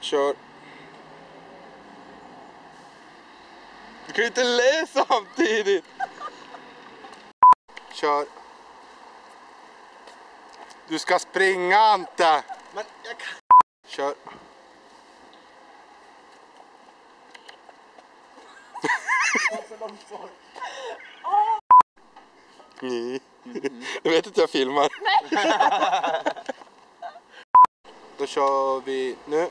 Kör. Du kan ju inte le samtidigt. Kör. Du ska springa, Ante. Men jag kan... Kör. så långt bort. Nej. Jag vet att jag filmar. Då kör vi nu.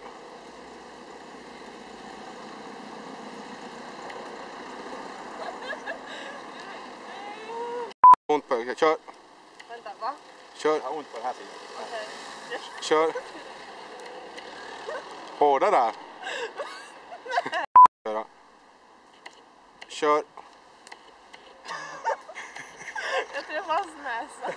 Ont på ögat. Kör. Vänta, va? Kör. Jag har ont på den här sidan. Okej. Kör. Hårdare. Kör. Kör. Jag träffar hans näsa.